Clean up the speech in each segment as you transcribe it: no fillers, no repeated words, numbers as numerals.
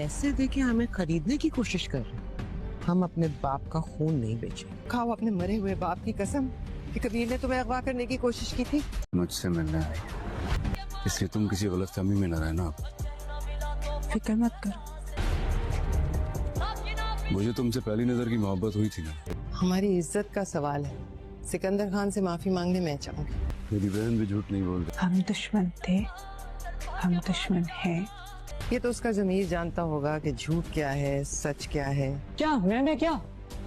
पैसे देके हमें खरीदने की कोशिश कर रहे हैं। हम अपने बाप का खून नहीं बेचे। खाओ अपने मरे हुए बाप की कसम कि कबीर ने तुम्हें अगवा करने की कोशिश की थी। मुझसे मिलने आई, इसलिए तुम किसी गलतफहमी में न रहना। फिक्र मत कर। मुझे तुमसे पहली नजर की मोहब्बत हुई थी ना। हमारी इज्जत का सवाल है। सिकंदर खान से माफी मांगने मैं चाहूंगी। मेरी बहन भी झूठ नहीं बोलती। हम दुश्मन थे, हम दुश्मन हैं। ये तो उसका ज़मीर जानता होगा कि झूठ क्या है, सच क्या है। क्या मैं क्या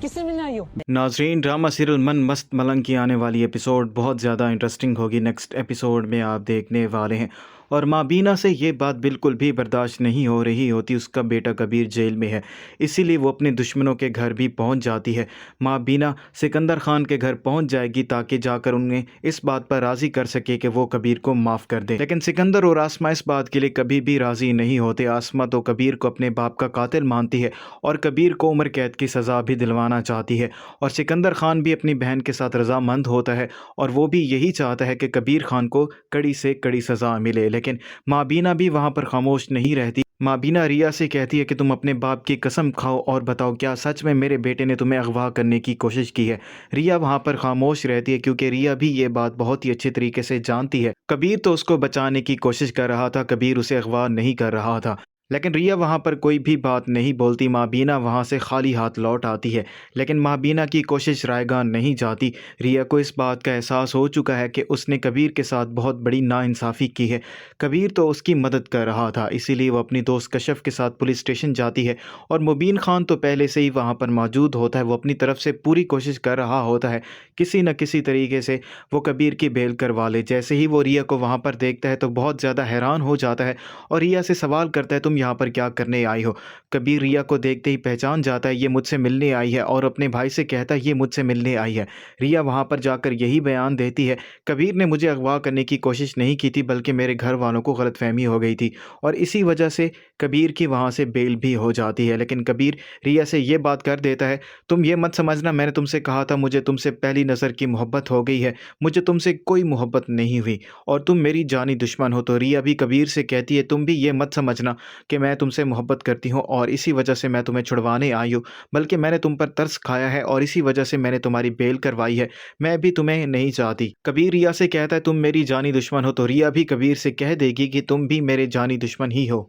किससे मिलने आई हो? नाजरीन, ड्रामा सीरियल मन मस्त मलंग की आने वाली एपिसोड बहुत ज़्यादा इंटरेस्टिंग होगी। नेक्स्ट एपिसोड में आप देखने वाले हैं। और माँ बीना से ये बात बिल्कुल भी बर्दाश्त नहीं हो रही होती। उसका बेटा कबीर जेल में है, इसीलिए वो अपने दुश्मनों के घर भी पहुंच जाती है। माँ बीना सिकंदर खान के घर पहुंच जाएगी ताकि जाकर उन्हें इस बात पर राज़ी कर सके कि वो कबीर को माफ़ कर दे। लेकिन सिकंदर और आसमा इस बात के लिए कभी भी राज़ी नहीं होते। आसमा तो कबीर को अपने बाप का कातिल मानती है और कबीर को उम्र कैद की सज़ा भी दिलवाना चाहती है। और सिकंदर खान भी अपनी बहन के साथ रजामंद होता है और वो भी यही चाहता है कि कबीर खान को कड़ी से कड़ी सज़ा मिले। लेकिन माँ बीना भी वहाँ पर खामोश नहीं रहती। माँ बीना रिया से कहती है कि तुम अपने बाप की कसम खाओ और बताओ, क्या सच में मेरे बेटे ने तुम्हें अगवा करने की कोशिश की है? रिया वहाँ पर खामोश रहती है क्योंकि रिया भी ये बात बहुत ही अच्छे तरीके से जानती है। कबीर तो उसको बचाने की कोशिश कर रहा था, कबीर उसे अगवा नहीं कर रहा था। लेकिन रिया वहाँ पर कोई भी बात नहीं बोलती। माँ बीना वहाँ से खाली हाथ लौट आती है। लेकिन माँ बीना की कोशिश रायगान नहीं जाती। रिया को इस बात का एहसास हो चुका है कि उसने कबीर के साथ बहुत बड़ी नाइंसाफ़ी की है। कबीर तो उसकी मदद कर रहा था, इसीलिए वो अपनी दोस्त कशफ के साथ पुलिस स्टेशन जाती है। और मुबीन खान तो पहले से ही वहाँ पर मौजूद होता है। वो अपनी तरफ से पूरी कोशिश कर रहा होता है किसी न किसी तरीके से वो कबीर की बेल करवा ले। जैसे ही वो रिया को वहाँ पर देखता है तो बहुत ज़्यादा हैरान हो जाता है और रिया से सवाल करता है, तुम यहाँ पर क्या करने आई हो? कबीर रिया को देखते ही पहचान जाता है, ये मुझसे मिलने आई है, और अपने भाई से कहता है ये मुझसे मिलने आई है। रिया वहाँ पर जाकर यही बयान देती है, कबीर ने मुझे अगवा करने की कोशिश नहीं की थी, बल्कि मेरे घर वालों को गलतफहमी हो गई थी और इसी वजह से कबीर की वहाँ से बेल भी हो जाती है। लेकिन कबीर रिया से ये बात कर देता है, तुम ये मत समझना मैंने तुमसे कहा था मुझे तुमसे पहली नज़र की मोहब्बत हो गई है, मुझे तुमसे कोई मोहब्बत नहीं हुई और तुम मेरी जानी दुश्मन हो। तो रिया भी कबीर से कहती है, तुम भी ये मत समझना कि मैं तुमसे मोहब्बत करती हूँ और इसी वजह से मैं तुम्हें छुड़वाने आई हूँ, बल्कि मैंने तुम पर तरस खाया है और इसी वजह से मैंने तुम्हारी बेल करवाई है, मैं भी तुम्हें नहीं चाहती। कबीर रिया से कहता है तुम मेरी जानी दुश्मन हो, तो रिया भी कबीर से कह देगी कि तुम भी मेरे जानी दुश्मन ही हो।